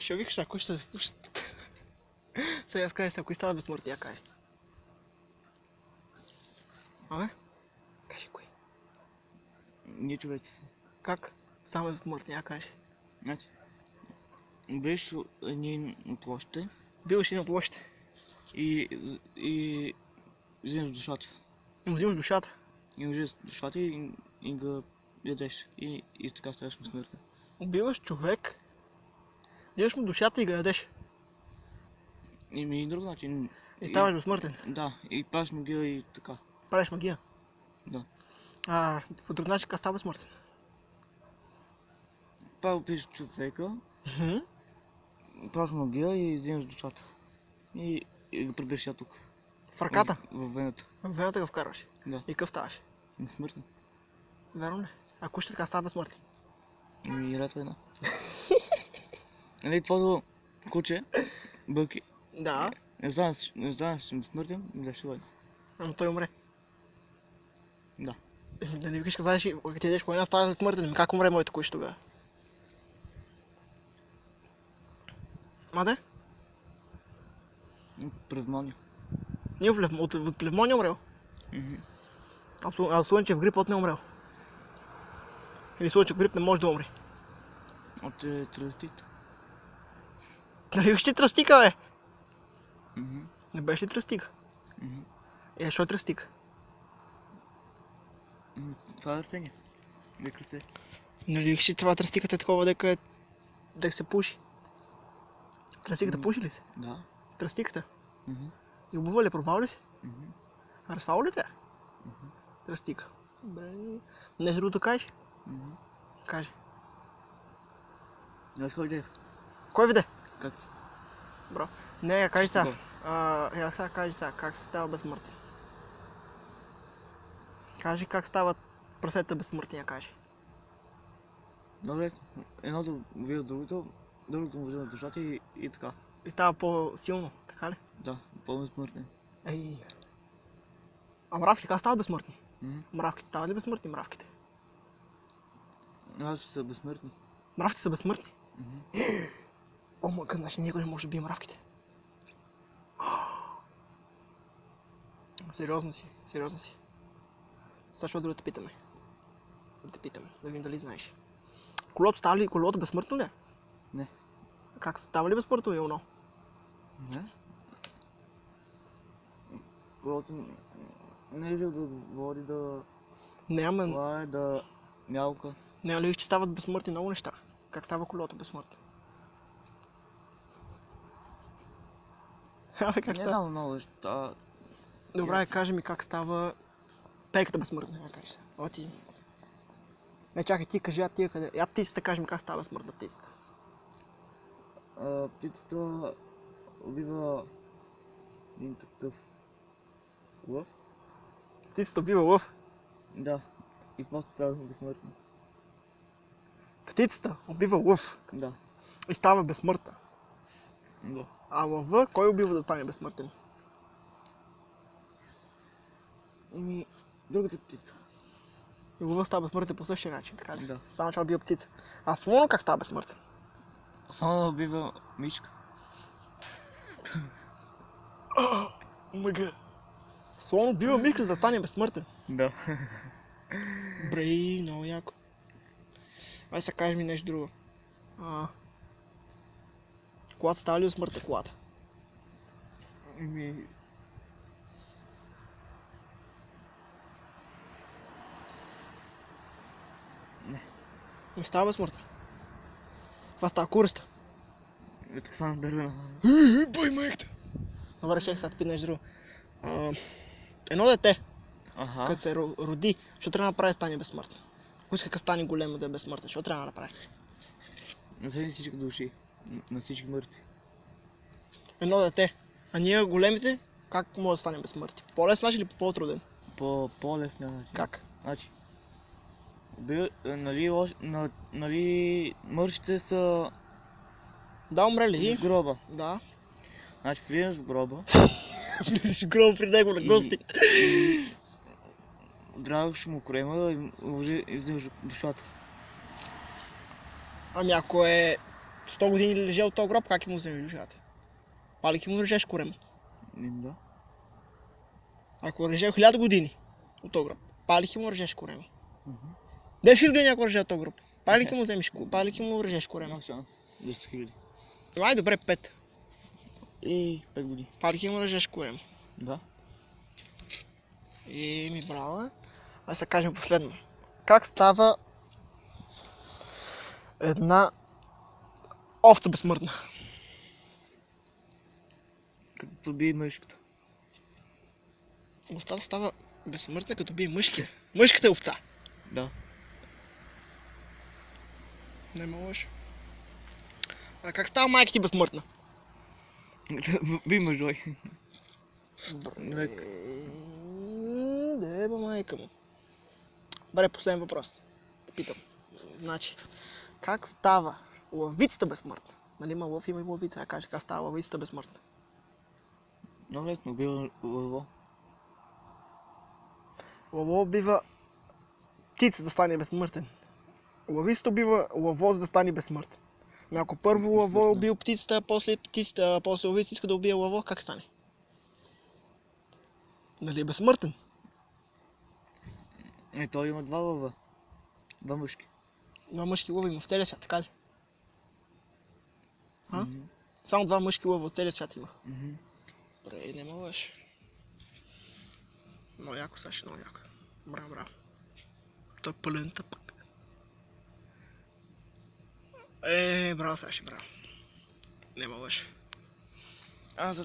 Ще викаш, ако ще се пушат. Сега скажеш, ако става безсмъртния, кажи. Абе? Кажи кой. Не човек. Как? Само безсмъртния, кажи. Значи, беше един от лошите Бил си един от лошите. и вземеш душата. И му взимаш душата. И вземеш душата и го ядеш. И така ставаш безсмъртен. Убиваш човек, взимаш му душата и го ядеш. И друг начин. И ставаш безсмъртен. Да, и правиш магия и така. Правиш магия. Да. По друг начин как става безсмъртен? Убиеш човека, правиш магия и вземеш душата. И го прибираш я тук. В ръката? В вената. В вената го вкарваш. Да. И къв ставаш? Безсмъртен. Верно ли? Ако ще така става безсмъртен? И рето една. Нали твоето куче, Бъки, Да. не знам, че безсмъртен, да ще бъде. Ама той умре. Да. Да не викаш, казваш, ако ти ядеш война, ставаш безсмъртен. Как умре моето куче тогава? Маде? Пневмония. Ние от пневмония умрел. А слънчев грип от не умрел. Или слънчев грип не може да умре. От тръстите. Нали викаш ти тръстика, бе? Не беше ли тръстика? Що е тръстика? Това е растение. Вика се. Нали викаш ти това тръстиката е такова, дека се пуши? Тръстиката пуши ли се? Да. Тръстиката? И обува ли, провал ли се? Разфал ли те? Тръстика. Добре. Нещо другото кажеш? Кажи. Знаеш кой видео? Кой виде? Как ти? Бро. Не, кажи сега. Сега кажи сега, как се става безсмъртен? Кажи как стават прасета безсмъртния, кажи. Добре, едното убива другото му взема душата и така. И става по-силно, така ли? Да, по-безсмъртен. Ей. А мравките как стават безсмъртни? Мравките стават ли безсмъртни, мравките? Мравките са безсмъртни. Мравките са безсмъртни? О, мъка, значи никой не може да бие мравките. Сериозно си, сериозно си. Сега ще да те питаме. Да видим дали знаеш. Колото става ли, колото безсмъртно ли е? Не. Как става ли безсмъртно или оно? Не. Колото не е жил да води, да лае, да мялка. Няма ли, че стават безсмъртни много неща? Как става колото безсмъртно? Не знам много неща. Добре, кажи ми как става пейката безсмъртна. Кажи се. Оти. Не, чакай, ти кажи, тия къде. Птицата, кажи ми как става безсмъртна птицата. Птицата убива един такъв лъв. Птицата убива лъв? Да. И после става безсмъртна. Птицата убива лъв? Да. И става безсмъртна? Да. А лъва, кой убива да стане безсмъртен? Другата птица. И лъва става безсмъртен по същия начин, така ли? Да. Само че убива птица. А слон как става безсмъртен? Само да убива мишка. Мъга. Слон убива мишка, за да стане безсмъртен? Да. Брей, много яко. Ай сега кажи ми нещо друго. Колата става ли безсмъртна колата? Не става безсмъртна. Това става куриста. Това на дървена. Бой майката! Добре, чакай сега да пита нещо друго. Едно дете, като се роди, що трябва да направи да стане безсмъртно? Ако иска да стане големо да е безсмъртен, що трябва да направи? Насъди всички души, на всички мъртви. Едно дете, а ние големите, как може да стане безсмъртни? По-лесен начин или по-труден? По-лесен начин. Как? Значи, нали мъртвите са Да, умрели. в гроба. Да. Значи влизаш в гроба. Влизаш в гроба при него на гости. Драгаш му крема и взимаш душата. Ами ако е 100 години лежи от този гроб, как му вземеш душата? Палики му режеш корема. Да. Ако режеш 1000 години от този гроб, палики му режеш корема. 10 000 години ако режеш от този гроб, палики му вземеш, палики му режеш корема. Няма шанс. 10 хиляди. Ай, добре, 5. И 5 години. Палики му режеш корема. Да. И ми брала. А сега кажем последно. Как става една овца безсмъртна? Като би мъжката. Овцата става безсмъртна, като бие мъжкия. Мъжката е овца. Да. Не ме лошо. А как става майка ти безсмъртна? Би мъжой. Лек. Да, майка му. Добре, последен въпрос. Те питам. Значи, как става лъвицата безсмъртна? Нали има лъв, има и лъвица. Я кажа, как става лъвицата безсмъртна? Много лесно, убива лъво. Лъво убива птица да стане безсмъртен. Лъвицата убива лъво, за да стане безсмъртен. Но ако първо лъво е убил птицата, после птицата, после лъвицата иска да убие лъво, как стане? Нали е безсмъртен? Той има 2 лъва. 2 мъжки. Два мъжки лъва има в целия свят, така ли? Само 2 мъжки лъва в целия свят има. Добре, не ме лъж. Много яко, Саши, много яко. Браво, браво. Той е пълен тъпък. Браво, Саши, браво. Не ме лъж. Аз